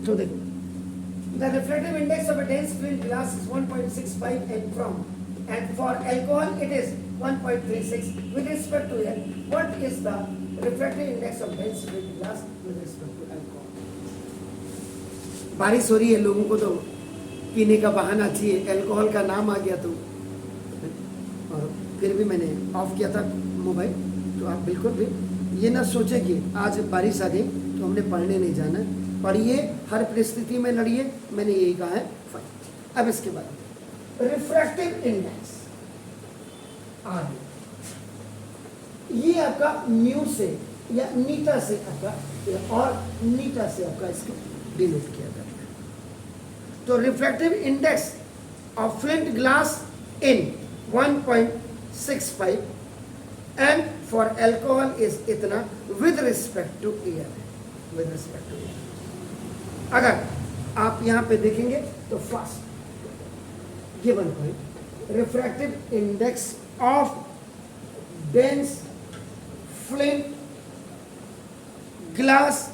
तो देखो, the refractive index of a dense flint glass is 1.65 angstrom, and for alcohol it is 1.36. With respect to air, what is the refractive index of dense flint glass with respect to alcohol? बारिश हो रही है, लोगों को तो पीने का बहाना चाहिए, अल्कोहल का नाम आ गया तो, और फिर भी मैंने ऑफ किया था मोबाइल। तो आप बिल्कुल भी ये ना सोचे कि आज बारिश आ गई तो हमने पढ़ने नहीं जाना है, पढ़िए, हर परिस्थिति में लड़िए, मैंने यही कहा है। फाइन। अब इसके बाद रिफ्रैक्टिव इंडेक्स आर, ये आपका म्यू से या नीटा से आपका, और नीटा से आपका इसको डिनोट किया जाता है। तो refractive index of flint glass in 1.65 and for alcohol is इतना with respect to air, with respect to air. अगर आप यहां पे देखेंगे तो first given point, refractive index of dense flint glass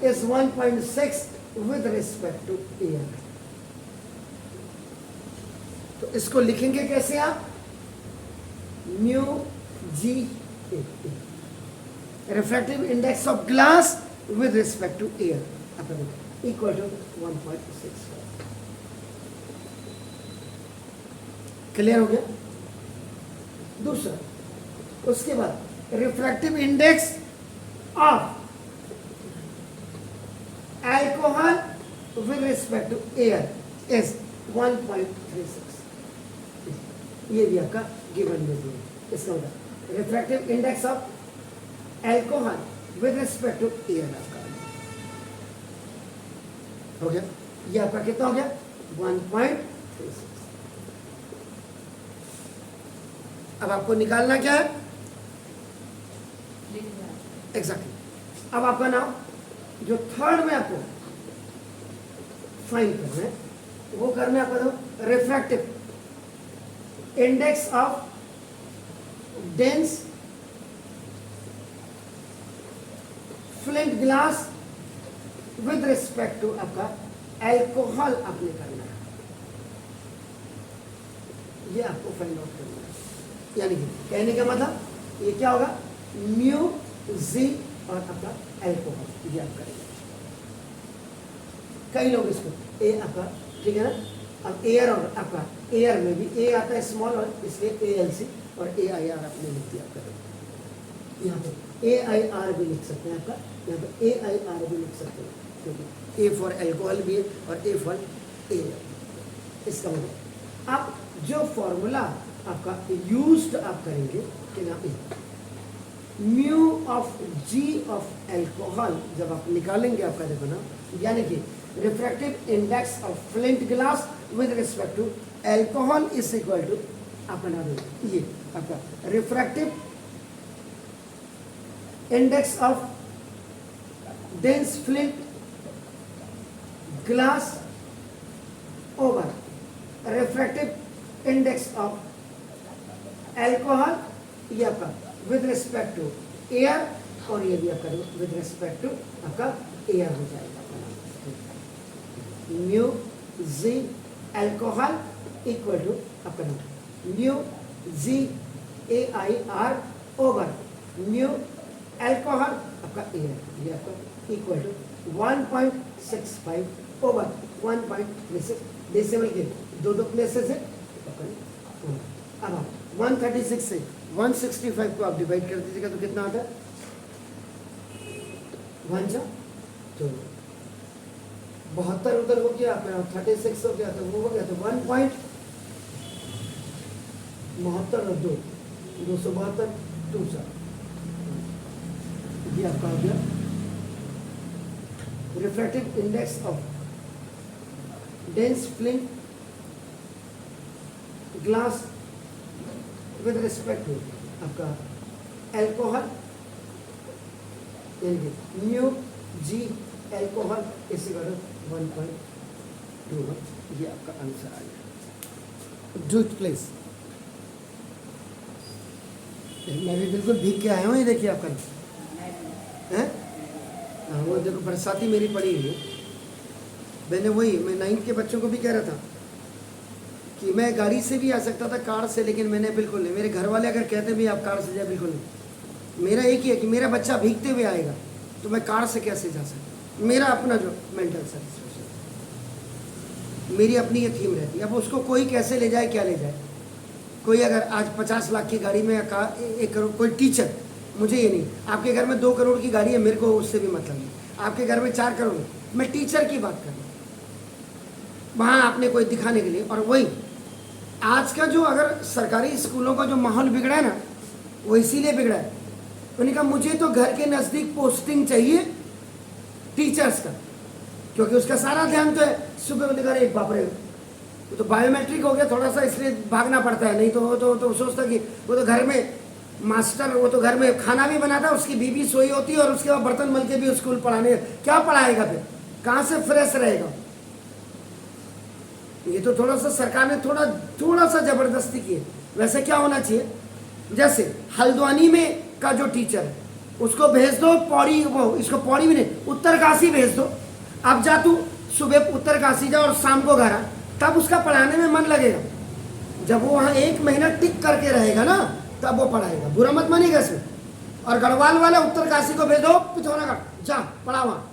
is 1.6 with respect to air। तो इसको लिखेंगे कैसे आप? Mu g refractive index of glass with respect to air equal to 1.65। Clear हो गया? दूसरा, उसके बाद refractive index of alcohol with respect to air is 1.36। ये भी आपका गिवन में दिया। इसका मतलब refractive index of alcohol with respect to air आपका हो गया। ये आपका कितना हो गया? 1.36। अब आपको निकालना क्या है? एग्जैक्टली। अब आपका नाम जो थर्ड में आपको फाइंड करना है, वो करना है आपका refractive index of dense flint glass with respect to आपका अल्कोहल आपने करना है। ये आपको फाइंड आउट करना है। यानी कि कहने का मतलब ये क्या होगा? म्यू जी और आपका अल्कोहल, ये आप करेंगे। कई लोग इसको ए आपका, ठीक है ना? अब एयर और आपका एयर में भी ए आता है स्मॉल, और इसलिए ए एल सी और ए आई आर आपने लिख दिया। आपका यहाँ पे ए आई आर भी लिख सकते हैं, आपका यहाँ पे ए आई आर भी लिख सकते हैं, क्योंकि ए फॉर अल्कोहल भी है और ए फॉर एयर। इसका मतलब आप जो फॉर्मूला आपका यूज्ड आप करेंगे कि यहाँ पे mu of g of alcohol जब आप निकालेंगे आपका देखो ना, यानी कि refractive index of flint glass with respect to alcohol is equal to अपना ये आपका refractive index of dense flint glass over refractive index of alcohol, ये आपका विद रिस्पेक्ट टू एयर, और ये भी आपका विद रिस्पेक्ट टू आपका एयर हो जाएगा। Mu G alcohol equal to आपका mu G A I R over mu alcohol आपका एयर, ये आपका इक्वल टू 1.65 ओवर 1.36। डेसिमल के दो प्लेसेस है। अब आप 136 से 165 को आप डिवाइड कर दीजिएगा तो कितना आता है? 1 जा तो 72 उधर हो गया, आपका 36 हो गया, तो वो हो गया तो 1.72 और 272 दूसरा, ये आपका हो गया refractive index of dense flint glass with respect to आपका अल्कोहल, यानी कि म्यू जी अल्कोहल इसी का 1.21। ये आपका आंसर आ गया। Do it please. मैं भी बिल्कुल भीग के आया हूँ, ये देखिए आपका है। वो देखो बरसाती मेरी पड़ी हुई है। मैंने वही मैं 9th के बच्चों को भी कह रहा था कि मैं गाड़ी से भी आ सकता था, कार से, लेकिन मैंने बिल्कुल नहीं। मेरे घर वाले अगर कहते भी आप कार से जाए, बिल्कुल नहीं। मेरा एक ही है कि मेरा बच्चा भीगते हुए आएगा तो मैं कार से कैसे जा सकता। मेरा अपना जो मेंटल सेटिस्फेक्शन, मेरी अपनी ये थीम रहती है। अब उसको कोई कैसे ले जाए, क्या ले जाए। कोई अगर आज 50 लाख की गाड़ी में 1 करोड़, कोई टीचर, मुझे ये नहीं। आपके घर में 2 करोड़ की गाड़ी है, मेरे को उससे भी मतलब नहीं। आपके घर में 4 करोड़ है, मैं टीचर की बात कर रहा हूँ। वहाँ आपने कोई दिखाने के लिए, और वही आज का जो अगर सरकारी स्कूलों का जो माहौल बिगड़ा है ना, वो इसीलिए बिगड़ा है। उन्होंने कहा मुझे तो घर के नज़दीक पोस्टिंग चाहिए टीचर्स का, क्योंकि उसका सारा ध्यान तो है सुबह उन्होंने कहा एक बाप रे, वो तो बायोमेट्रिक हो गया थोड़ा सा, इसलिए भागना पड़ता है। नहीं तो वो तो सोचता कि वो तो घर में मास्टर, वो तो घर में खाना भी बनाता है, उसकी बीवी सोई होती है और उसके बाद बर्तन मल के भी स्कूल पढ़ाने, क्या पढ़ाएगा फिर, कहाँ से फ्रेश रहेगा। ये तो थोड़ा सा सरकार ने थोड़ा सा जबरदस्ती की है। वैसे क्या होना चाहिए, जैसे हल्द्वानी में का जो टीचर है उसको भेज दो पौड़ी, वो इसको पौड़ी भी नहीं, उत्तरकाशी भेज दो। अब जा तू सुबह उत्तरकाशी जा और शाम को घर आ, तब उसका पढ़ाने में मन लगेगा। जब वो वहाँ 1 महीना टिक करके रहेगा ना, तब वो पढ़ाएगा। बुरा मत मानिएगा इसमें। और गढ़वाल वाले उत्तरकाशी को भेज दो पिथौरागढ़, जा पढ़ा वहाँ।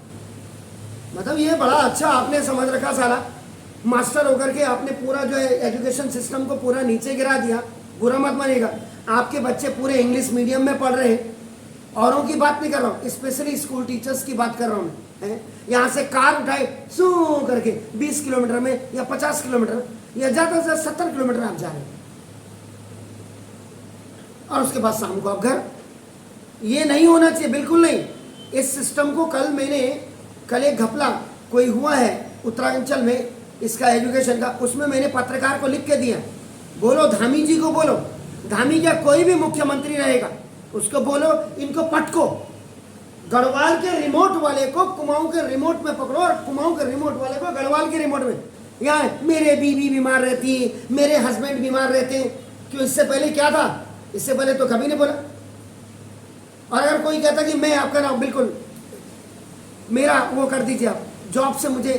मतलब ये बड़ा अच्छा आपने समझ रखा, साला मास्टर होकर के आपने पूरा जो है एजुकेशन सिस्टम को पूरा नीचे गिरा दिया। बुरा मत मानिएगा, आपके बच्चे पूरे इंग्लिश मीडियम में पढ़ रहे हैं। औरों की बात नहीं कर रहा हूँ, स्पेशली स्कूल टीचर्स की बात कर रहा हूँ मैं। यहाँ से कार उठाए सू करके 20 किलोमीटर में या 50 किलोमीटर या ज़्यादा से 70 किलोमीटर आप जा रहे हैं, और उसके बाद शाम को आप घर। ये नहीं होना चाहिए, बिल्कुल नहीं। इस सिस्टम को कल एक घपला कोई हुआ है उत्तरांचल में इसका एजुकेशन का, उसमें मैंने पत्रकार को लिख के दिया, बोलो धामी जी को बोलो, धामी क्या कोई भी मुख्यमंत्री रहेगा उसको बोलो इनको पटको, गढ़वाल के रिमोट वाले को कुमाऊं के रिमोट में पकड़ो और कुमाऊं के रिमोट वाले को गढ़वाल के रिमोट में। यहाँ मेरे बीवी बीमार रहती, मेरे हस्बैंड बीमार रहते, क्यों, इससे पहले क्या था, इससे पहले तो कभी नहीं बोला। और अगर कोई कहता कि मैं आपका नाम बिल्कुल मेरा वो कर दीजिए, आप जॉब से मुझे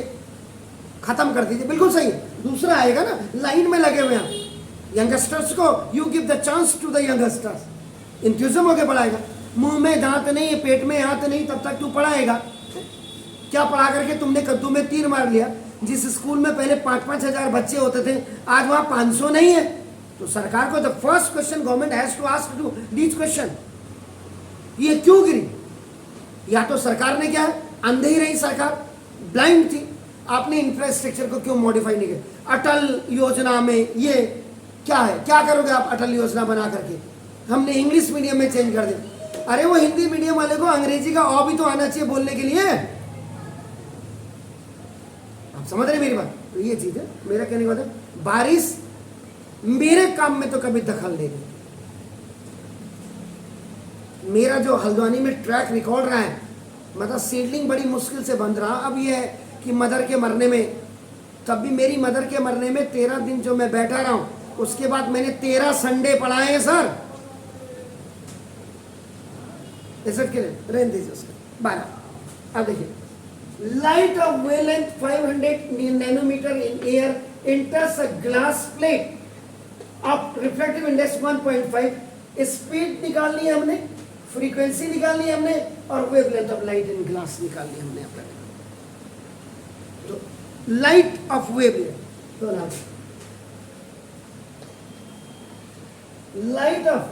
खत्म कर दीजिए, बिल्कुल सही है। दूसरा आएगा ना, लाइन में लगे हुए हैं यंगस्टर्स को, you give the chance to the youngsters, enthusiasm होके पढ़ाएगा। मुंह में दांत नहीं, पेट में हाथ नहीं, तब तक तू पढ़ाएगा क्या। पढ़ा करके तुमने कद्दू में तीर मार लिया। जिस स्कूल में पहले 5-5 हजार बच्चे होते थे, आज वहां 500 नहीं है। तो सरकार को the first question government has to ask to these question, ये क्यों गिरी। या तो सरकार ने क्या है, अंधे ही रही सरकार, ब्लाइंड थी। आपने इंफ्रास्ट्रक्चर को क्यों मॉडिफाई नहीं किया। अटल योजना में ये क्या है, क्या करोगे आप अटल योजना बना करके, हमने इंग्लिश मीडियम में चेंज कर दिया। अरे वो हिंदी मीडियम वाले को अंग्रेजी का और भी तो आना चाहिए बोलने के लिए। आप समझ रहे मेरी बात। तो ये चीज है, मेरा कहने का मतलब बारिश मेरे काम में तो कभी दखल नहीं दी। मेरा जो हल्द्वानी में ट्रैक रिकॉर्ड रहा है, मतलब सीडलिंग बड़ी मुश्किल से बंद रहा। अब ये है कि मदर के मरने में, तब भी मेरी मदर के मरने में 13 दिन जो मैं बैठा रहा हूं, उसके बाद मैंने 13 संडे पढ़ाए हैं सर। इज्जत के लिए रहने दीजिए उसको 12। अब देखिए, light of wavelength 500 nanometer in air enters a glass plate of refractive index 1.5, speed निकालनी है हमने, फ्रीक्वेंसी निकालनी है हमने, और wavelength of light in glass निकालनी है हमने अपने। तो लाइट ऑफ वेवलेंथ, तो लाइट ऑफ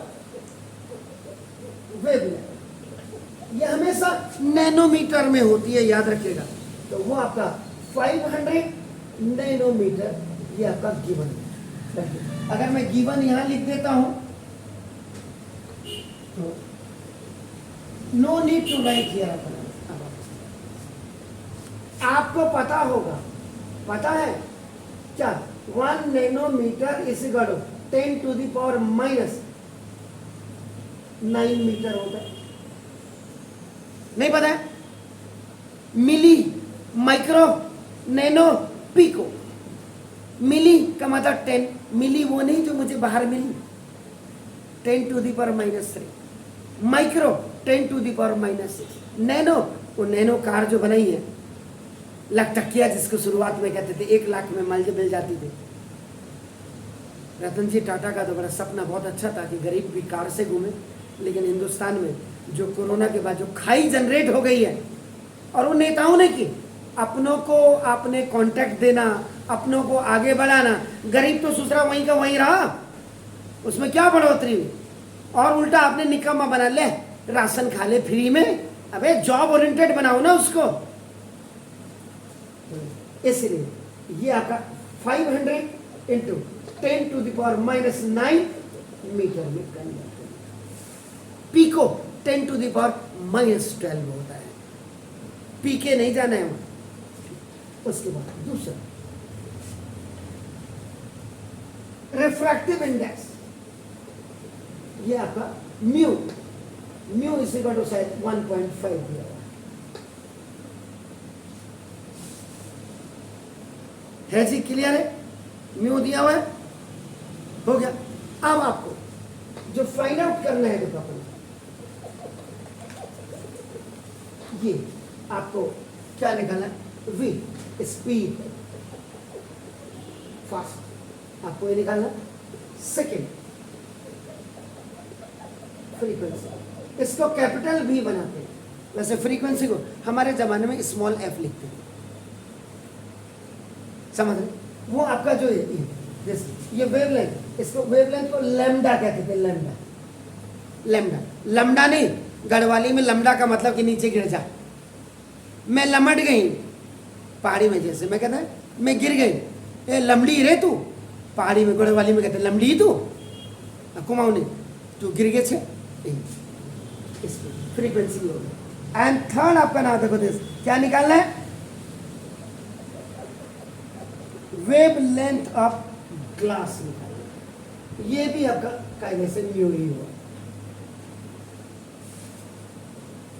वेवलेंथ ये हमेशा नैनोमीटर में होती है, याद रखिएगा। तो वो आपका 500 नैनोमीटर ये आपका गिवन है। अगर मैं गिवन यहां लिख देता हूं तो no need to write here. आपको पता होगा, पता है क्या, 1 nanometer is equal to 10 to the power -9 meter होता है। नहीं पता है, milli, micro, nano, pico. Milli का मतलब 10, मिली वो नहीं जो मुझे बाहर मिली, 10 to the power -3, micro 10 to the power -6, nano वो नैनो कार जो बनाई है लखटकिया जिसको शुरुआत में कहते थे, 1 लाख में मिल जाती थी। रतन जी टाटा का तो बड़ा सपना बहुत अच्छा था कि गरीब भी कार से घूमे, लेकिन हिंदुस्तान में जो कोरोना के बाद जो खाई जनरेट हो गई है, और वो नेताओं ने की, अपनों को आपने कांटेक्ट देना, अपनों को आगे बढ़ाना, गरीब तो दूसरा वहीं का वहीं रहा, उसमें क्या बढ़ोतरी हुई, और उल्टा आपने निकम्मा बना ले, राशन खा ले फ्री में। अबे जॉब ओरिएंटेड बनाओ ना उसको। इसलिए ये आपका 500 into 10 to the power minus 9 meter में कन्वर्ट करें। Pico 10 to the power minus 12 होता है, पीके नहीं जाना है वहां। उसके बाद दूसरा रिफ्रैक्टिव इंडेक्स, ये आपका mu, mu is equal to शायद 1.5 दिया हुआ है जी, क्लियर है? म्यू दिया हुआ है, हो गया। अब आपको जो फाइंड आउट करना है देखो अपन, ये आपको क्या निकालना है? वी, स्पीड, फास्ट, आपको ये निकालना। सेकेंड फ्रीक्वेंसी, इसको कैपिटल भी बनाते हैं, वैसे फ्रीक्वेंसी को हमारे जमाने में स्मॉल एफ लिखते हैं, समझ रहे? वो आपका जो ये वेवलेंथ, इसको वेवलेंथ को लैम्डा कहते थे, लैम्डा, लैम्डा, लैम्डा नहीं, गढ़वाली में लैम्डा का मतलब कि नीचे गिर जा। मैं लमट गई पहाड़ी में, जैसे मैं कहता है मैं गिर गई, ए लमड़ी रे तू, पहाड़ी में गढ़वाली में कहते लमड़ी तू, कुमाऊं नहीं, तू गिर गए छे, फ्रीक्वेंसी हो गई। एंड थर्ड आपका नाम देखो, क्या निकालना है? वेव लेंथ ऑफ ग्लास निकालना, ये भी आपका कायदे से म्यू ही हुआ,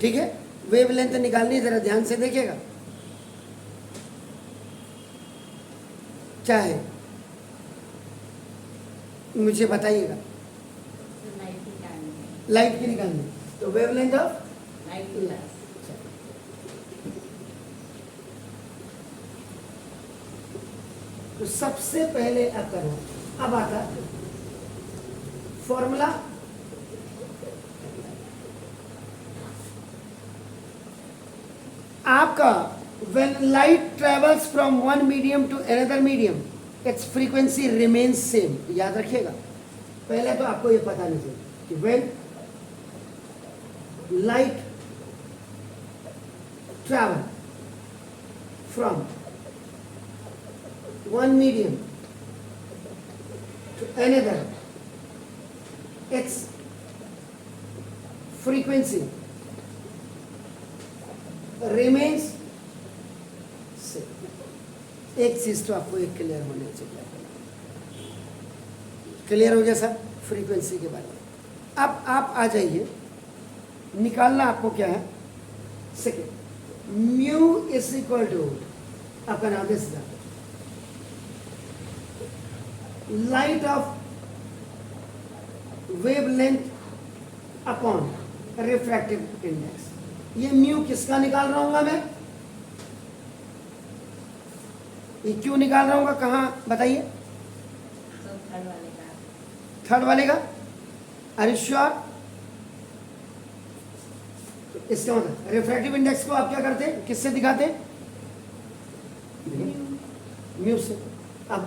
ठीक है? वेव लेंथ निकालनी, जरा ध्यान से देखिएगा क्या है, मुझे बताइएगा। लाइट की निकालनी, तो वेव लेंथ ऑफ लाइट। तो सबसे पहले अब करना, अब आता फॉर्मूला, आपका when light travels from one medium to another medium its frequency remains same। याद रखिएगा, पहले तो आपको ये पता नहीं चाहिए कि when light travel from one medium to another its frequency remains same। एक चीज तो आपको एक क्लियर होनी चाहिए, क्लियर हो गया सर फ्रीक्वेंसी के बारे में। अब आप आ जाइए, निकालना आपको क्या है? Second, mu is equal to आपका नाम दे सकता, light of wavelength upon refractive index. ये म्यू किसका निकाल रहा हूँ मैं? ये क्यों निकाल रहा हूँ, कहाँ बताइए? थर्ड वाले का। Are you sure? इसका मतलब रिफ्रैक्टिव इंडेक्स को आप क्या करते हैं, किससे दिखाते हैं? म्यू से। अब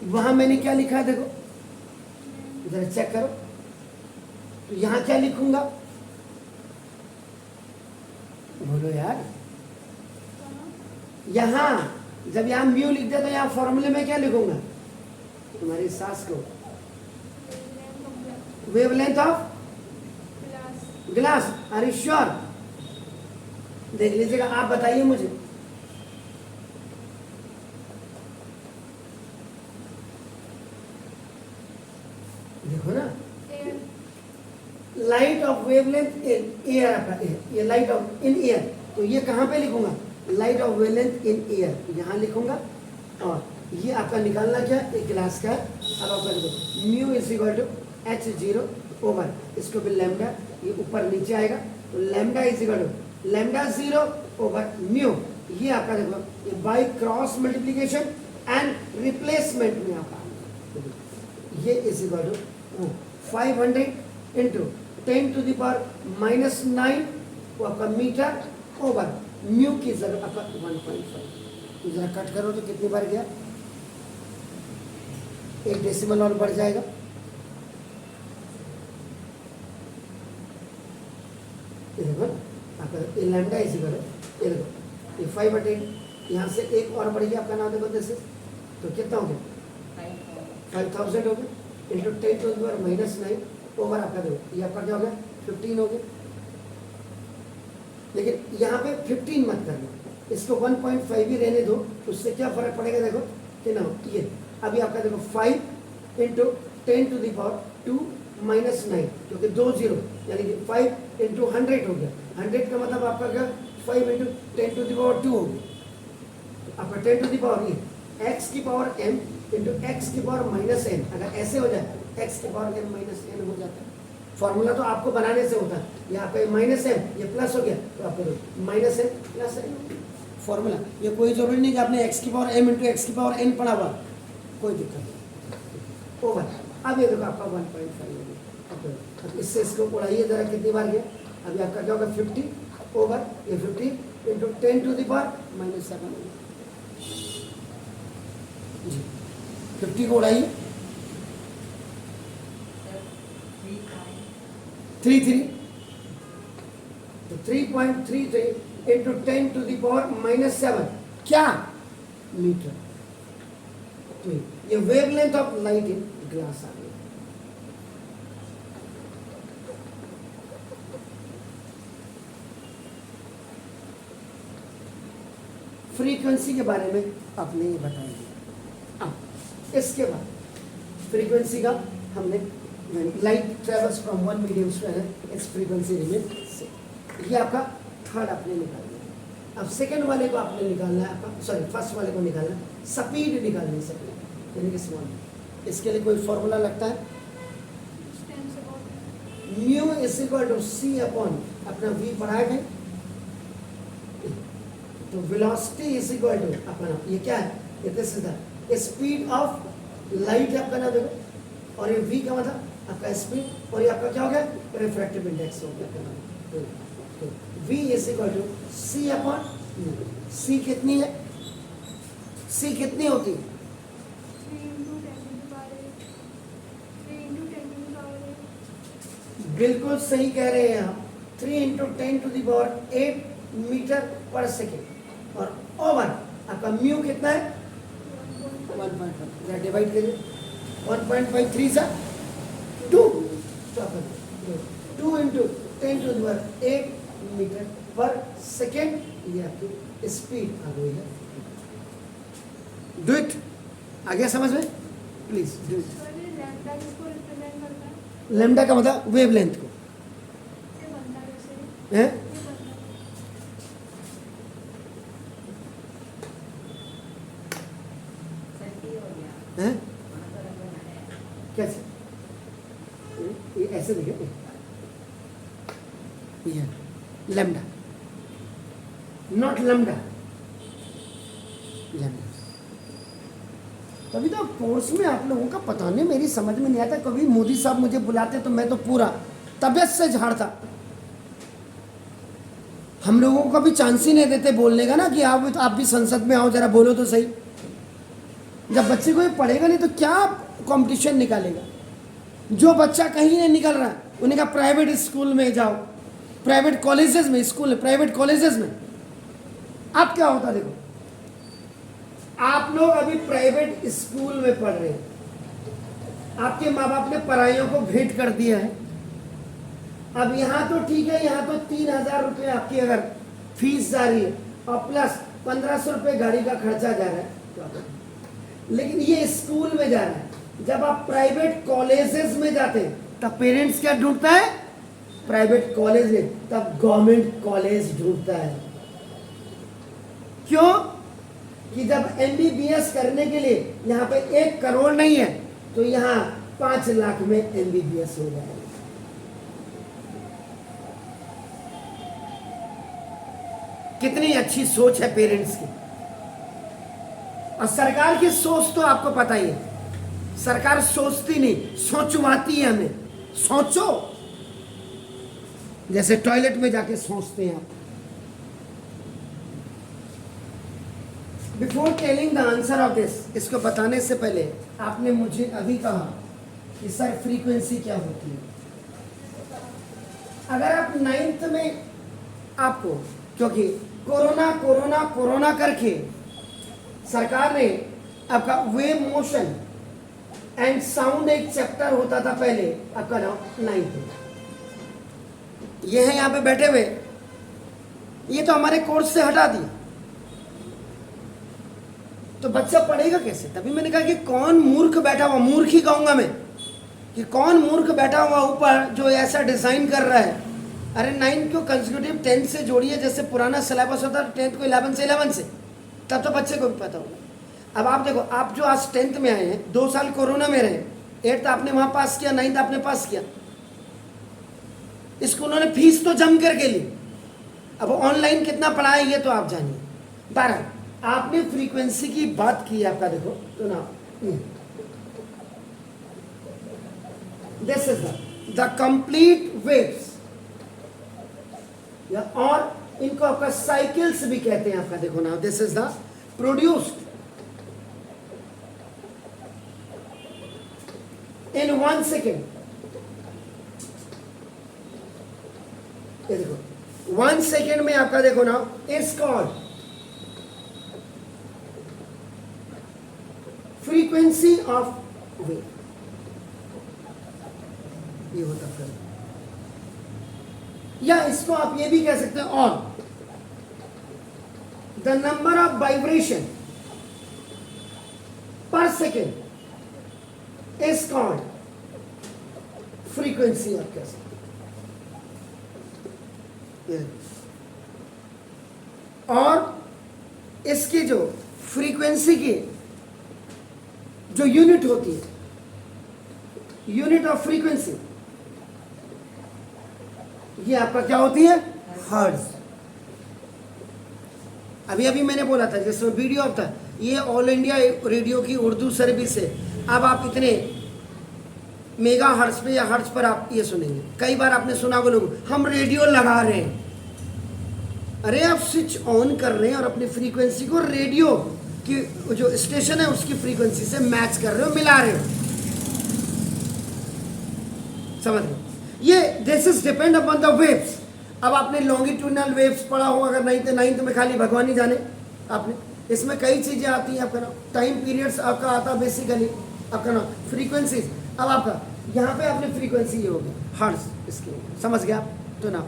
वहां मैंने क्या लिखा है देखो, जरा चेक करो, तो यहां क्या लिखूंगा? बोलो यार, यहां जब यहां म्यू लिख दिया तो यहां फॉर्मूले में क्या लिखूंगा? तुम्हारी सास को wavelength of glass. Are you sure? देख लीजिएगा, आप बताइए मुझे। देखो ना, light of wavelength in air, आपका ये लाइट ऑफ इन एयर, तो ये कहाँ पे लिखूंगा? Light of wavelength in air, यहाँ लिखूंगा। और ये आपका निकालना क्या? एक ग्लास का। अब आप देखो, mu is equal to H0 over, इसको भी लैम्डा, ये ऊपर नीचे आएगा, तो lambda is equal to lambda 0 over mu ये आपका देखो, ये by cross multiplication and replacement में आपका ये इज इक्वल टू 500 इंटू 10⁻⁻9 वो आपका मीटर ओवर म्यू की जगह आपका 1.5। जरा कट करो तो कितनी बार गया, 1 डेसिमल और बढ़ जाएगा। ये देखो आपका ये लैम्डा इज इक्वल, ये देखो ये 500 यहाँ से एक और बढ़ गया आपका नाम देखो जैसे, तो कितना हो गया 5000 हो गया इंटू 10⁻⁻9 ओवर आपका देखो ये आपका क्या हो गया 15 हो गया। लेकिन यहाँ पे 15 मत करना, इसको 1.5 ही रहने दो, उससे क्या फर्क पड़ेगा देखो कि ना ये अभी आपका देखो 5 इंटू 10⁻2⁻9 क्योंकि 2 0 यानी कि 5 इंटू 100 हो गया। 100 का मतलब आपका क्या 5 इंटू 10⁻2 हो गया आपका 10⁻ये x की पावर m इंटू x की पावर -n। अगर ऐसे हो जाए x की पावर m -n हो जाता है। फॉर्मूला तो आपको बनाने से होता है, यहाँ पे -m ये प्लस हो गया तो आपको -n प्लस n फॉर्मूला। ये कोई जरूरी नहीं कि आपने x की पावर m इंटू x की पावर n पढ़ा हुआ, कोई दिक्कत नहीं। ओवर अब ये देखो आपका 1.5 हो गया। अब इससे इसको उड़ाइए जरा कितनी बार गया, अभी आपका क्या होगा 50 ओवर ये 50 इंटू 10⁻⁻7 हो गया जी। 50 को उड़ाइए 33 तो 3.33 इंटू 10⁻⁻7 क्या मीटर। तो ये wavelength of light in glass आ गया। फ्रीक्वेंसी के बारे में आपने ये बताया। अब इसके बाद फ्रीक्वेंसी का हमने light travels from one medium to another, its frequency remain same. ये आपका थर्ड आपने निकालना है। अब सेकंड वाले को आपने निकालना है आपका, सॉरी फर्स्ट वाले को निकालना है, स्पीड निकालनी है स्पीड यानी कि स्मॉल। इसके लिए कोई फॉर्मूला लगता है, mu is equal to C upon अपना वी पढ़ाए गए, तो वेलोसिटी इज इक्वल टू अपना ये क्या है, इतने सीधा स्पीड ऑफ लाइट आपका ना देखो, और ये v का मतलब आपका स्पीड, और ये आपका क्या हो गया रिफ्रैक्टिव इंडेक्स हो गया। तो v is equal to C upon C कितनी है, सी कितनी होती है 3 बिल्कुल सही कह रहे हैं आप, 3 इंटू 10⁸ मीटर पर सेकेंड। और ओवर आपका म्यू कितना है 1.5 डिवाइड करिए 1.5 3 सा 2 2 इंटू 10⁸ मीटर पर सेकेंड, ये आपकी स्पीड आ गई है। डू इट, आ गया समझ में, प्लीज डू इट। लैम्डा का मतलब वेवलेंथ को है, हैं कैसे, ये ऐसे दिखे ये लैम्डा नॉट लैम्डा, लैम्डा। तभी तो कोर्स में आप लोगों का पता नहीं, मेरी समझ में नहीं आता। कभी मोदी साहब मुझे बुलाते तो मैं तो पूरा तबियत से झाड़ता, हम लोगों को कभी चांस ही नहीं देते बोलने का ना कि आप भी संसद में आओ जरा बोलो तो सही। जब बच्चे को ये पढ़ेगा नहीं तो क्या कंपटीशन निकालेगा। जो बच्चा कहीं नहीं निकल रहा है उन्हें कहा प्राइवेट स्कूल में जाओ, प्राइवेट कॉलेजेस में, स्कूल प्राइवेट कॉलेजेस में। अब क्या होता देखो, आप लोग अभी प्राइवेट स्कूल में पढ़ रहे हैं, आपके माँ बाप ने पढ़ाइयों को भेंट कर दिया है। अब यहाँ तो ठीक है, यहाँ तो 3000 रुपये आपकी अगर फीस जा रही है और प्लस 1500 रुपये गाड़ी का खर्चा जा रहा है, लेकिन ये स्कूल में जा रहा है। जब आप प्राइवेट कॉलेजेस में जाते हैं तब पेरेंट्स क्या ढूंढता है, प्राइवेट कॉलेज में, तब गवर्नमेंट कॉलेज ढूंढता है। क्यों कि जब MBBS करने के लिए यहाँ पे 1 करोड़ नहीं है तो यहाँ 5 लाख में MBBS हो जाएगा। 5 कितनी अच्छी सोच है पेरेंट्स की। और सरकार की सोच तो आपको पता ही है, सरकार सोचती नहीं, सोचवाती है हमें। सोचो, जैसे टॉयलेट में जाके सोचते हैं आप। Before telling the answer of this, इसको बताने से पहले आपने मुझे अभी कहा कि सर फ्रीक्वेंसी क्या होती है। अगर आप 9th में आपको, क्योंकि कोरोना कोरोना कोरोना करके सरकार ने आपका वेव मोशन एंड साउंड एक चैप्टर होता था पहले, आपका नाम 9th में, ये है यहाँ पे बैठे हुए, ये तो हमारे कोर्स से हटा दिया, तो बच्चा पढ़ेगा कैसे। तभी मैंने कहा कि कौन मूर्ख बैठा हुआ, मूर्ख ही कहूंगा मैं, कि कौन मूर्ख बैठा हुआ ऊपर जो ऐसा डिजाइन कर रहा है। अरे 9 को कंसेक्यूटिव 10 से जोड़िए, जैसे पुराना सिलेबस होता है 10th को 11 से 11 से, तब तो बच्चे को भी पता होगा। अब आप देखो, आप जो आज 10th में आए हैं, 2 साल कोरोना में रहे, 8th आपने वहां पास किया, 9th आपने पास किया, स्कूलों ने फीस तो जम करके ली, अब ऑनलाइन कितना पढ़ाए ये तो आप जानिए। 12 आपने फ्रीक्वेंसी की बात की, आपका देखो तो ना, this is the complete waves, या और इनको आपका साइकिल्स भी कहते हैं। आपका देखो ना, this is the produced in 1 second. ये देखो 1 सेकेंड में आपका देखो ना, is called frequency of wave, ये होता है। या इसको आप ये भी कह सकते हैं, और द नंबर ऑफ वाइब्रेशन पर सेकेंड इज कॉल्ड फ्रीक्वेंसी, आप कह सकते हैं। और इसकी जो फ्रीक्वेंसी की जो यूनिट होती है, यूनिट ऑफ फ्रीक्वेंसी, ये आपका क्या होती है, हर्ट्ज। अभी अभी मैंने बोला था, जिसमें वीडियो अब था, ये ऑल इंडिया रेडियो की उर्दू सर्विस है। अब आप इतने मेगा हर्ट्ज पे या हर्ट्ज पर आप ये सुनेंगे। कई बार आपने सुना को लोग, हम रेडियो लगा रहे हैं। अरे आप स्विच ऑन कर रहे हैं और अपनी फ्रीक्वेंसी को रेडियो की जो स्टेशन है उसकी फ्रीक्वेंसी से मैच कर रहे हो, मिला रहे हो, समझ रहे हो। ये this is depend upon the waves. अब आपने लॉन्गिट्यूडनल वेव्स पढ़ा हो, अगर 9th में, खाली भगवान ही जाने आपने, इसमें कई चीजें आती हैं। आपका ना टाइम पीरियड्स आपका आता है बेसिकली, आपका ना फ्रीक्वेंसीज। अब आपका यहाँ पे आपने फ्रीक्वेंसी ये हो गया हर्ट्ज, इसकी समझ गया आप। तो ना,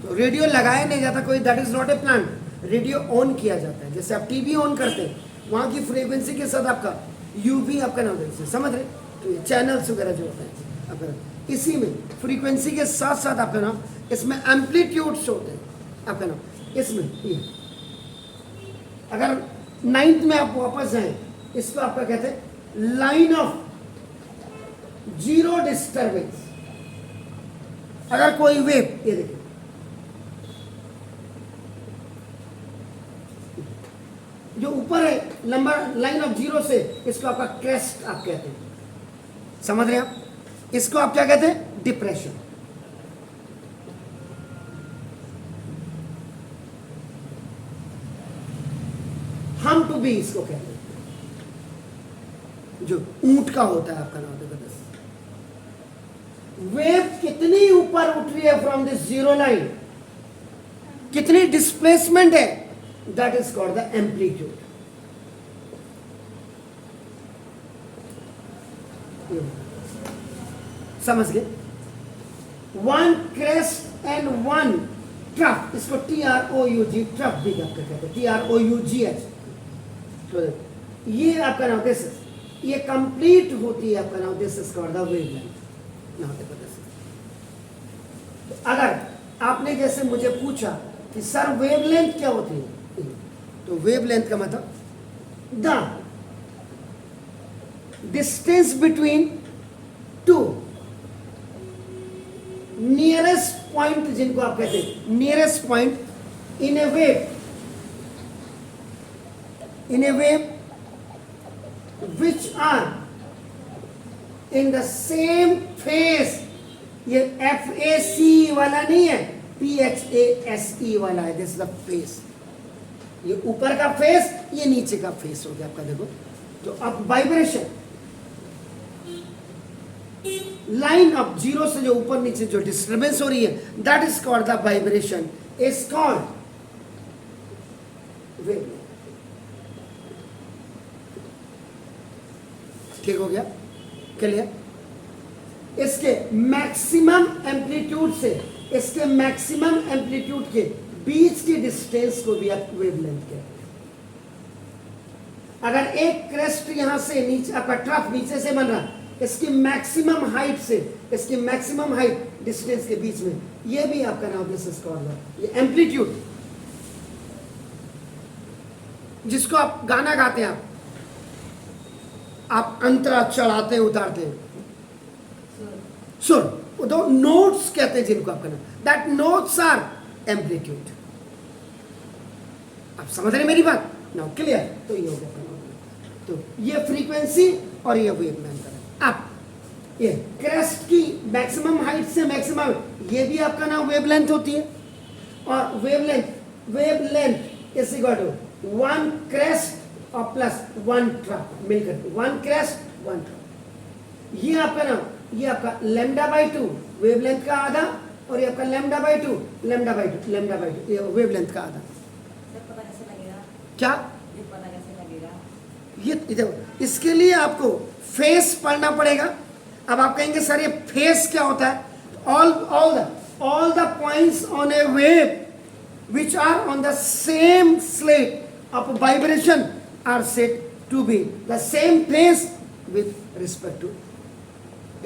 तो रेडियो लगाया नहीं जाता कोई, that is not a plan. Radio on किया जाता है, जैसे आप टीवी ऑन करते हैं, वहाँ की फ्रीक्वेंसी के साथ आपका यूवी आपका ना होता है, समझ रहे। तो ये चैनल्स वगैरह जो होते हैं आपका, इसी में फ्रीक्वेंसी के साथ साथ आपका ना इसमें एम्पलीट्यूड्स होते हैं आपका ना, इसमें ये। अगर 9th में आप वापस जाएं, इसको आपका कहते हैं लाइन ऑफ जीरो डिस्टर्बेंस। अगर कोई वेव, ये देखिए, जो ऊपर है लंबा लाइन ऑफ जीरो से, इसको आपका क्रेस्ट आप कहते हैं, समझ रहे हैं आप। इसको आप क्या कहते हैं, डिप्रेशन। हम टू बी इसको कहते हैं, जो ऊंट का होता है आपका नाम। वेव कितनी ऊपर उठ रही है फ्रॉम दिस जीरो लाइन, कितनी डिस्प्लेसमेंट है, that is called the amplitude. समझ गए। 1 क्रेस्ट एंड 1 ट्रफ, इसको TROUG ट्रफ भी आपका कहते हैं, TROUGH। तो ये आपका नाम, दिस इज, ये कंप्लीट होती है आपका नाम, this is called the wavelength. अगर आपने जैसे मुझे पूछा कि सर वेवलेंथ क्या होती है, तो वेवलेंथ का मतलब the distance between two nearest point, जिनको आप कहते हैं nearest point in A wave in a wave which are in the same phase. ये FACE वाला नहीं है, PHASE वाला है. This is the face. ये ऊपर का फेस, ये नीचे का फेस हो गया आपका. देखो तो अब वाइब्रेशन लाइन ऑफ जीरो से जो ऊपर नीचे जो डिस्टर्बेंस हो रही है, that is called the vibration, is called wavelength. ठीक हो गया, क्लियर. इसके मैक्सिमम एम्पलीट्यूड से इसके मैक्सिमम एम्पलीट्यूड के बीच की डिस्टेंस को भी आप वेवलेंथ कहते हैं. अगर एक क्रेस्ट यहां से नीचे आपका ट्रफ नीचे से बन रहा, इसकी मैक्सिमम हाइट से इसकी मैक्सिमम हाइट डिस्टेंस के बीच में, ये भी आपका नाम दिस इज कॉल्ड ये एम्पलीट्यूड. जिसको आप गाना गाते हैं, आप अंतरा चढ़ाते उतारते हैं, सुर, दो नोट्स कहते हैं जिनको आपका नाम, दैट नोट्स आर एम्पलीट्यूड. आप समझ रहे मेरी बात? Now clear. तो ये हो गया, तो ये फ्रीक्वेंसी और ये वेवलेंथ है. अब ये क्रेस्ट की मैक्सिमम हाइट से मैक्सिमम, ये भी आपका नाम वेवलेंथ होती है. और wavelength is equal to one crest और प्लस वन ट्रफ मिलकर, वन क्रेस्ट वन ट्रफ. ये आपका नाम, ये आपका लैम्डा बाई टू वेवलेंथ का आधा, और ये आपका lambda by two lambda by two lambda by two, ये वेवलेंथ का आधा. पता कैसे लगेगा? क्या ये पता कैसे लगेगा? ये देखो, इसके लिए आपको फेस पढ़ना पड़ेगा. अब आप कहेंगे सर ये फेस क्या होता है? all the points on a wave which are on the same slate of vibration are said to be the same phase with respect to.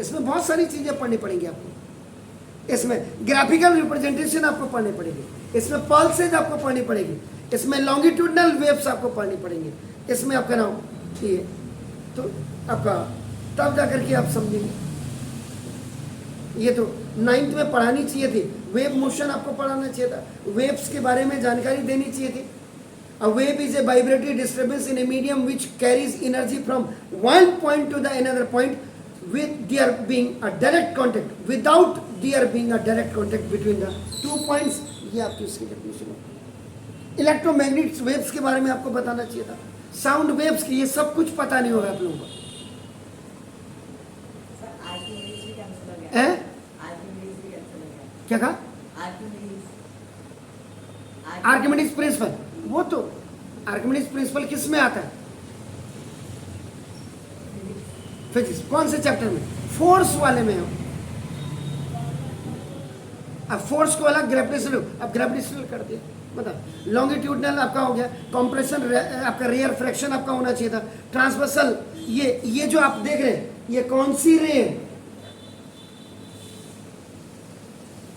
इसमें बहुत सारी चीजें पढ़नी पड़ेंगी आपको. इसमें ग्राफिकल रिप्रेजेंटेशन आपको पढ़नी पड़ेगी, इसमें पल्सेज आपको पढ़नी पड़ेगी, इसमें लॉन्गिट्यूडनल वेव्स आपको पढ़नी पड़ेंगी, इसमें आपका नाम ये, तो आपका तब जाकर के आप समझेंगे. ये तो 9th में पढ़ानी चाहिए थी. वेव मोशन आपको पढ़ाना चाहिए था, वेव्स के बारे में जानकारी देनी चाहिए थी. A wave is a vibratory disturbance in a medium which carries energy from one point to the another point with there being a direct contact, without there being a direct contact between the 2 points. ये आपकी उसकी definition है. Electromagnetic waves के बारे में आपको बताना चाहिए था, साउंड वेव्स की, ये सब कुछ पता नहीं होगा आप लोगों को. क्या कहा? Archimedes principal. वो तो आर्किमिडीज प्रिंसिपल किस में आता है? फिजिक्स. कौन से चैप्टर में? फोर्स वाले में हो. अब फोर्स को अलग, ग्रेविटेशनल, अब ग्रेविटेशनल कर दिया. मतलब लॉन्गिट्यूडनल आपका हो गया, कंप्रेशन आपका, रेयर फ्रैक्शन आपका होना चाहिए था, ट्रांसवर्सल. ये जो आप देख रहे हैं, ये कौन सी रे है,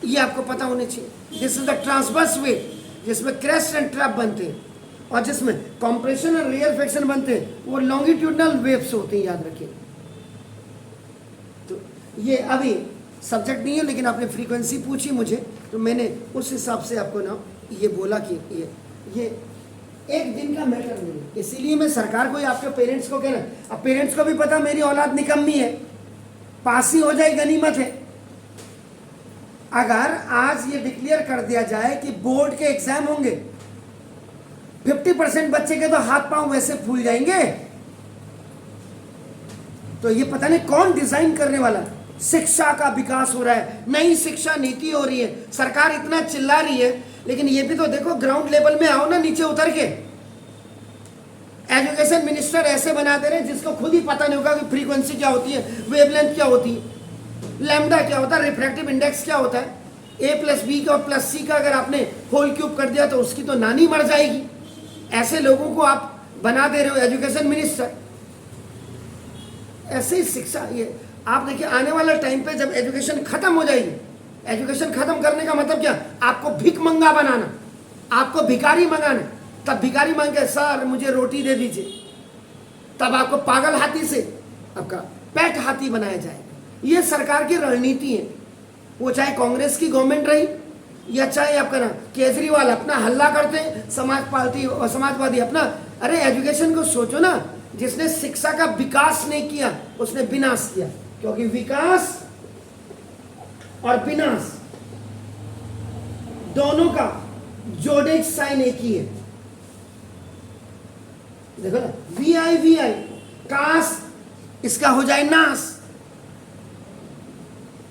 ये आपको पता होना चाहिए. This is the transverse wave, जिसमें क्रेस्ट एंड ट्रैप बनते हैं, और जिसमें कंप्रेशन और रेयर फ्रैक्शन बनते हैं, वो लॉन्गिट्यूडनल वेव्स होते हैं, याद रखिए. तो ये अभी सब्जेक्ट नहीं है, लेकिन आपने फ्रीक्वेंसी पूछी मुझे, तो मैंने उस हिसाब से आपको ना ये बोला कि ये एक दिन का मैटर नहीं है. इसीलिए मैं सरकार को या आपके पेरेंट्स को कहना, अब पेरेंट्स को भी पता मेरी औलाद निकम्मी है, पास ही हो जाए गनीमत है. अगर आज ये डिक्लेयर कर दिया जाए कि बोर्ड के एग्जाम होंगे, 50% बच्चे के तो हाथ पांव वैसे फूल जाएंगे, तो ये पता नहीं कौन डिजाइन करने वाला. शिक्षा का विकास हो रहा है, नई शिक्षा नीति हो रही है, सरकार इतना चिल्ला रही है, लेकिन ये भी तो देखो, ग्राउंड लेवल में आओ ना, नीचे उतर के. एजुकेशन मिनिस्टर ऐसे बना दे रहे हैं जिसको खुद ही पता नहीं होगा कि फ्रीक्वेंसी क्या होती है, वेवलेंथ क्या होती है, लैम्डा क्या होता है, रिफ्रैक्टिव इंडेक्स क्या होता है. A प्लस बी का और प्लस सी का अगर आपने होल क्यूब कर दिया तो उसकी तो नानी मर जाएगी. ऐसे लोगों को आप बना दे रहे हो एजुकेशन मिनिस्टर. ऐसे ही शिक्षा, ये आप देखिए आने वाला टाइम पे जब एजुकेशन खत्म हो जाएगी, एजुकेशन खत्म करने का मतलब क्या? आपको भिख मंगा बनाना, आपको भिखारी मंगाना. तब भिखारी मांग के सर मुझे रोटी दे दीजिए, तब आपको पागल हाथी से आपका पेट हाथी बनाया जाएगा. ये सरकार की रणनीति है, वो चाहे कांग्रेस की गवर्नमेंट रही, ये अच्छा है आपका ना। केजरीवाल अपना हल्ला करते हैं, समाजवादी अपना। अरे एजुकेशन को सोचो ना, जिसने शिक्षा का विकास नहीं किया उसने विनाश किया, क्योंकि विकास और विनाश दोनों का जोड़े साइन एक ही है। देखो ना, वी आई काश इसका हो जाए नाश।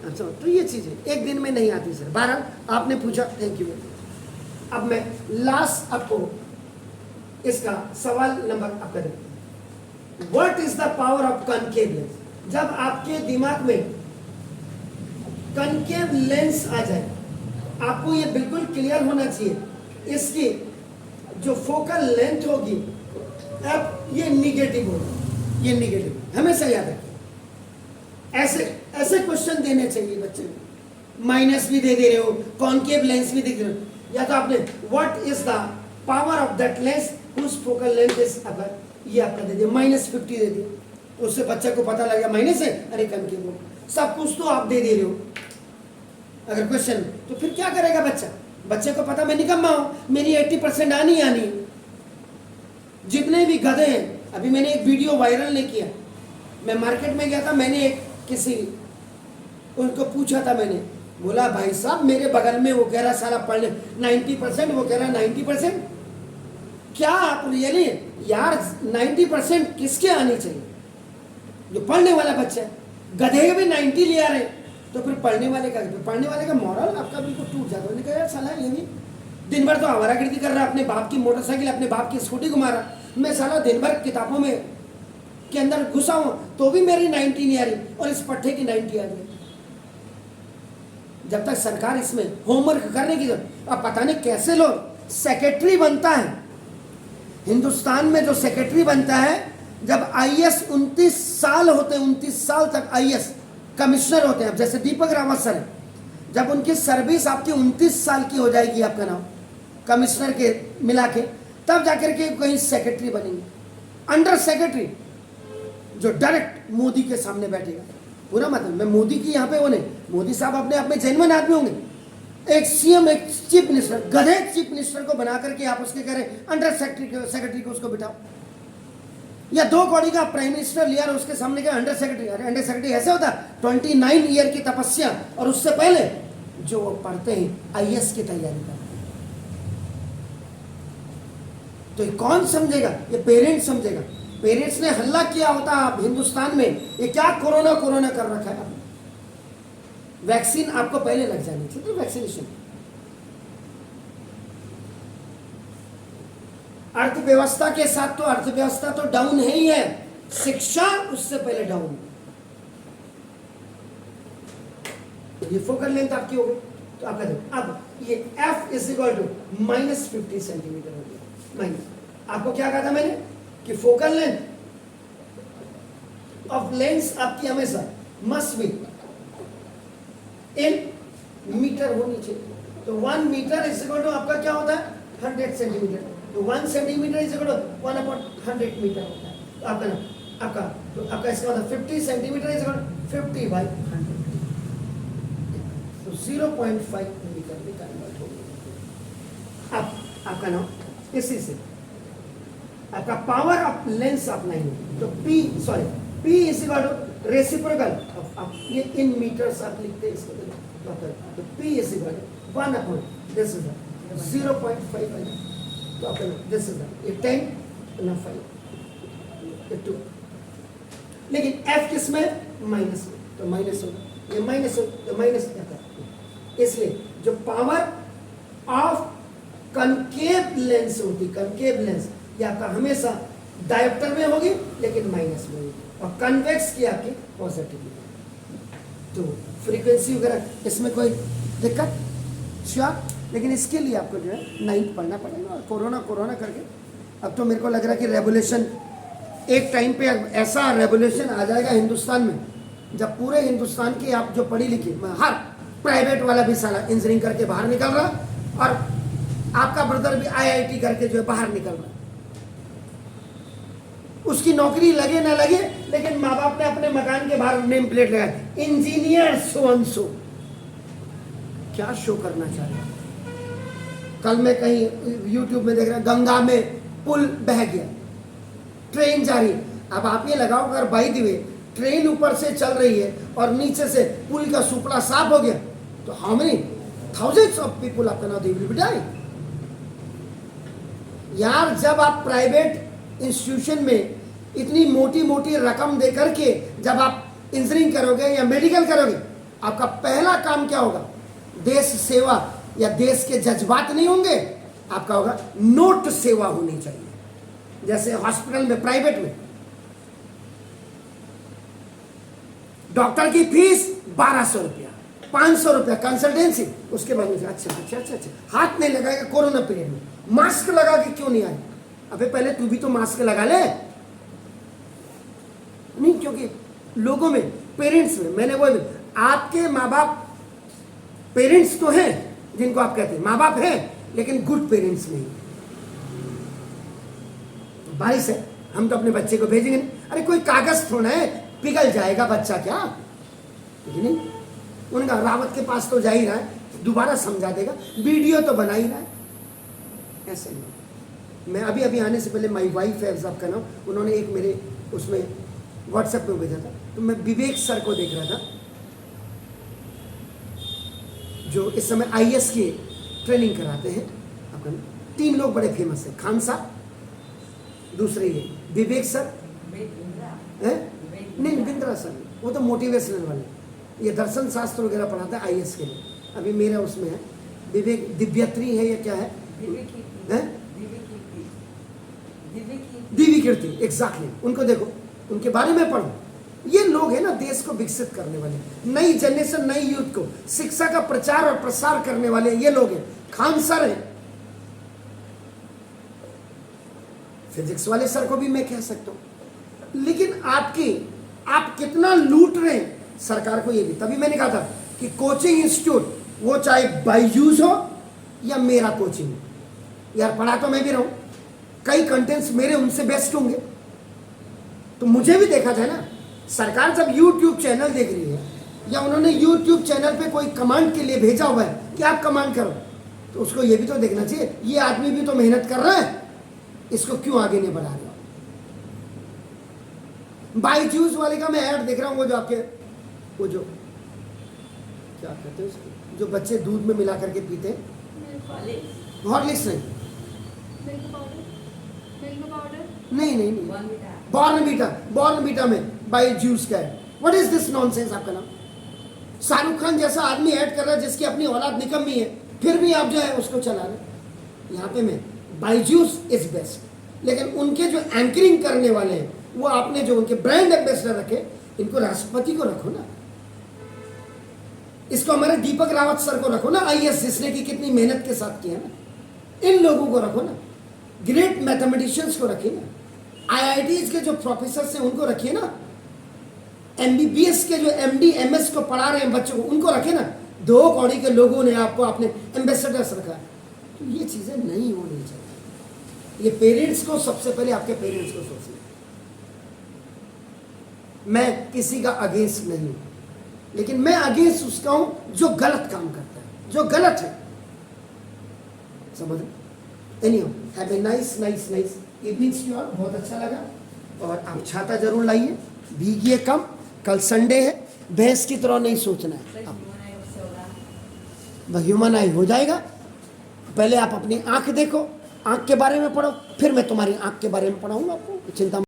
अच्छा, तो ये चीजें एक दिन में नहीं आती सर। बहरहाल आपने पूछा, थैंक यू। अब मैं लास्ट आपको इसका सवाल नंबर आपका देता हूं। What is the power of concave lens? जब आपके दिमाग में कनकेव लेंस आ जाए, आपको ये बिल्कुल क्लियर होना चाहिए, इसकी जो फोकल लेंथ होगी अब ये निगेटिव होगी। ये निगेटिव हमेशा याद रखें। ऐसे क्वेश्चन देने चाहिए बच्चे को। माइनस भी दे रहे हो, कॉनकेव लेंस भी दे रहे हो, या तो आपने what is the power of that lens whose focal length is, अगर ये आपका दे दिया -50 दे दिया, तो उससे बच्चे को पता लगेगा माइनस है, अरे कनकेव हो। सब कुछ तो आप दे रहे हो अगर क्वेश्चन, तो फिर क्या करेगा बच्चा? बच्चे को पता मैं निकम्मा हूं, मेरी 80% आनी है। जितने भी गधे हैं, अभी मैंने एक वीडियो वायरल नहीं किया, मैं मार्केट में गया था, मैंने एक किसी उनको पूछा था, मैंने बोला भाई साहब मेरे बगल में वो कह रहा साला पढ़ने 90%, वो कह रहा 90%। क्या आप रियली यार 90% किसके आनी चाहिए? जो पढ़ने वाला बच्चा है। गधे भी 90 ले आ रहे, तो फिर पढ़ने वाले का मॉरल आपका बिल्कुल टूट जाता है। मैंने कहा यार साला ये भी दिन भर तो आवारागर्दी कर रहा, अपने बाप की मोटरसाइकिल, अपने बाप की स्कूटी घुमा रहा, मैं साला दिन भर किताबों में के अंदर घुसा हूं तो भी मेरी 90 नहीं आ रही, और इस पट्टे की 90 आ गई। जब तक सरकार इसमें होमवर्क करने की, अब पता नहीं कैसे लोग सेक्रेटरी बनता है हिंदुस्तान में। जो सेक्रेटरी बनता है, जब आईएएस 29 साल होते हैं, 29 साल तक आईएएस कमिश्नर होते हैं। अब जैसे दीपक रावत सर है, जब उनकी सर्विस आपकी 29 साल की हो जाएगी, आपका नाम कमिश्नर के मिला के, तब जाकर के कहीं सेक्रेटरी बनेंगे। अंडर सेक्रेटरी जो डायरेक्ट मोदी के सामने बैठेगा। पूरा मतलब मैं मोदी की यहाँ पे वो नहीं, मोदी साहब अपने आप में जेन्युइन आदमी होंगे। एक सीएम, एक चीफ मिनिस्टर, गधे चीफ मिनिस्टर को बना करके आप उसके कह रहे अंडर सेक्रेटरी को उसको बिठाओ, या 2 कौड़ी का प्राइम मिनिस्टर लिया और उसके सामने क्या अंडर सेक्रेटरी। अरे अंडर सेक्रेटरी ऐसे होता, 29 ईयर की तपस्या, और उससे पहले जो वो पढ़ते हैं आईएएस की तैयारी करते हैं। तो ये कौन समझेगा? ये पेरेंट्स समझेगा। पेरेंट्स ने हल्ला किया होता हिंदुस्तान में, ये क्या कोरोना कर रखा है। वैक्सीन आपको पहले लग जानी चाहिए, वैक्सीनेशन। अर्थव्यवस्था के साथ तो अर्थव्यवस्था तो डाउन है ही है, शिक्षा उससे पहले डाउन। ये फोकल लेंथ आपकी हो गई, तो आपका देखो अब ये F = -50 सेंटीमीटर हो गया। माइनस आपको क्या कहा था मैंने कि फोकल लेंथ ऑफ लेंस आपकी हमेशा मस्ट बी इन मीटर होनी चाहिए। तो 1 मीटर = आपका क्या होता है 100 सेंटीमीटर। तो 1 सेंटीमीटर = 1/100 मीटर होता है। तो आपका इसका मतलब 50 सेंटीमीटर = 50/100। तो 0.5 मीटर में कन्वर्ट हो गया। अब आपका नाम इसी से आपका पावर ऑफ लेंस अपना ही, तो P = रेसिप्रोकल ऑफ, ये इन मीटर्स आप लिखते हैं इसको, तो P = 1/, दिस इज 0.5, तो आपका दिस इज 10 ना 5 2। लेकिन F किस में? माइनस में, तो माइनस होगा, ये माइनस हो तो माइनस क्या था। इसलिए जो पावर ऑफ कनकेव लेंस होती, कनकेव लेंस ये आपका हमेशा डायोप्टर में होगी, लेकिन माइनस में होगी, और कन्वेक्स की आपकी पॉजिटिव। तो फ्रीक्वेंसी वगैरह इसमें कोई दिक्कत श्योर, लेकिन इसके लिए आपको जो है 9th पढ़ना पड़ेगा। और कोरोना करके अब तो मेरे को लग रहा है कि रेवोल्यूशन एक टाइम पे ऐसा रेवोल्यूशन आ जाएगा हिंदुस्तान में, जब पूरे हिंदुस्तान की आप जो पढ़ी लिखी, हर प्राइवेट वाला भी साला इंजीनियरिंग करके बाहर निकल रहा, और आपका ब्रदर भी IIT करके जो है बाहर निकल रहा। उसकी नौकरी लगे ना लगे, लेकिन माँ बाप ने अपने मकान के बाहर नेम प्लेट लगाया, इंजीनियर सो एंड सो। क्या शो करना चाह रहे हैं? कल मैं कहीं यूट्यूब में देख रहा, गंगा में पुल बह गया, ट्रेन जा रही है। अब आप ये लगाओ अगर बाई द वे ट्रेन ऊपर से चल रही है और नीचे से पुल का सुपड़ा साफ हो गया, तो how many thousands of people आपका now they will be die. यार जब आप प्राइवेट इंस्टीट्यूशन में इतनी मोटी मोटी रकम दे करके जब आप इंजीनियरिंग करोगे या मेडिकल करोगे, आपका पहला काम क्या होगा? देश सेवा या देश के जज्बात नहीं होंगे, आपका होगा नोट सेवा होनी चाहिए। जैसे हॉस्पिटल में, प्राइवेट में डॉक्टर की फीस 1200 रुपया, 500 रुपया कंसल्टेंसी, उसके बाद मुझे अच्छा हाथ नहीं लगाएगा कोरोना पीरियड में, मास्क लगा के क्यों नहीं आए? अबे पहले तू भी तो मास्क लगा ले। नहीं, क्योंकि लोगों में, पेरेंट्स में, मैंने वो आपके माँ बाप पेरेंट्स तो हैं जिनको आप कहते हैं माँ बाप हैं, लेकिन गुड पेरेंट्स नहीं। बारिश है, हम तो अपने बच्चे को भेजेंगे नहीं। अरे कोई कागज थोड़ा है, पिघल जाएगा बच्चा क्या? नहीं, उनका रावत के पास तो जा ही रहा है, दोबारा समझा देगा, वीडियो तो बना ही रहा है। ऐसे नहीं। मैं अभी आने से पहले माई वाइफ है आपका नाम, उन्होंने एक मेरे उसमें व्हाट्सएप पे भेजा था, तो मैं विवेक सर को देख रहा था जो इस समय IAS की ट्रेनिंग कराते हैं। आपका 3 लोग बड़े फेमस हैं, खान साहब, दूसरे ये विवेक सर है, नहीं बिंद्रा सर, वो तो मोटिवेशनल वाले, ये दर्शन शास्त्र वगैरह पढ़ाता है IAS के लिए। अभी मेरा उसमें है विवेक दिव्यत्री है या क्या है, दिव्य कीर्ति, एग्जैक्टली। उनको देखो, उनके बारे में पढ़ो। ये लोग हैं ना देश को विकसित करने वाले, नई जनरेशन, नई यूथ को शिक्षा का प्रचार और प्रसार करने वाले ये लोग हैं। खान सर हैं, फिजिक्स वाले सर को भी मैं कह सकता हूं, लेकिन आप कितना लूट रहे हैं सरकार को, ये भी। तभी मैंने कहा था कि कोचिंग इंस्टीट्यूट, वो चाहे बायजूस हो या मेरा कोचिंग हो, यार पढ़ा तो मैं भी रहूं, कई कंटेंट्स मेरे उनसे बेस्ट होंगे, तो मुझे भी देखा जाए ना। सरकार जब YouTube चैनल देख रही है या उन्होंने YouTube चैनल पे कोई कमांड के लिए भेजा हुआ है कि आप कमांड करो, तो उसको ये भी तो देखना चाहिए, ये आदमी भी तो मेहनत कर रहा है, इसको क्यों आगे नहीं बढ़ा रहे हो? बायजूस वाले का मैं ऐड देख रहा हूँ, वो जो आपके वो जो क्या कहते हैं उसको, जो बच्चे दूध में मिला करके पीते हैं, हॉर्लिक्स नहीं, नहीं, बॉर्नवीटा में बायजूस का है। What is this nonsense? आपका नाम शाहरुख खान जैसा आदमी ऐड कर रहा है जिसकी अपनी औलाद निकम्मी है, फिर भी आप जो है उसको चला रहे। यहाँ पे मैं बायजूस इज बेस्ट, लेकिन उनके जो एंकरिंग करने वाले हैं, वो आपने जो उनके ब्रांड एम्बेसडर रखे, इनको राष्ट्रपति को रखो ना, इसको हमारे दीपक रावत सर को रखो ना, IAS जिसने की कितनी मेहनत के साथ किया ना, इन लोगों को रखो ना, ग्रेट मैथमेटिशियंस को रखिए ना, IITs के जो प्रोफेसर हैं उनको रखिए ना, MBBS के जो MD MS को पढ़ा रहे हैं बच्चों को, उनको रखे ना। 2 कौड़ी के लोगों ने आपको अपने एम्बेसडर्स रखा, तो ये चीजें नहीं होनी चाहिए। ये पेरेंट्स को, सबसे पहले आपके पेरेंट्स को सोचना। मैं किसी का अगेंस्ट नहीं हूं, लेकिन मैं अगेंस्ट उसका हूं जो गलत काम करता है, जो गलत है, समझ? Anyhow, have a nice evenings to all. बहुत अच्छा लगा, और आप छाता जरूर लाइए, भीगिए कम, कल संडे है, भैंस की तरह नहीं सोचना है। ह्यूमन आई हो जाएगा। पहले आप अपनी आंख देखो, आंख के बारे में पढ़ो, फिर मैं तुम्हारी आंख के बारे में पढ़ाऊंगा आपको, चिंता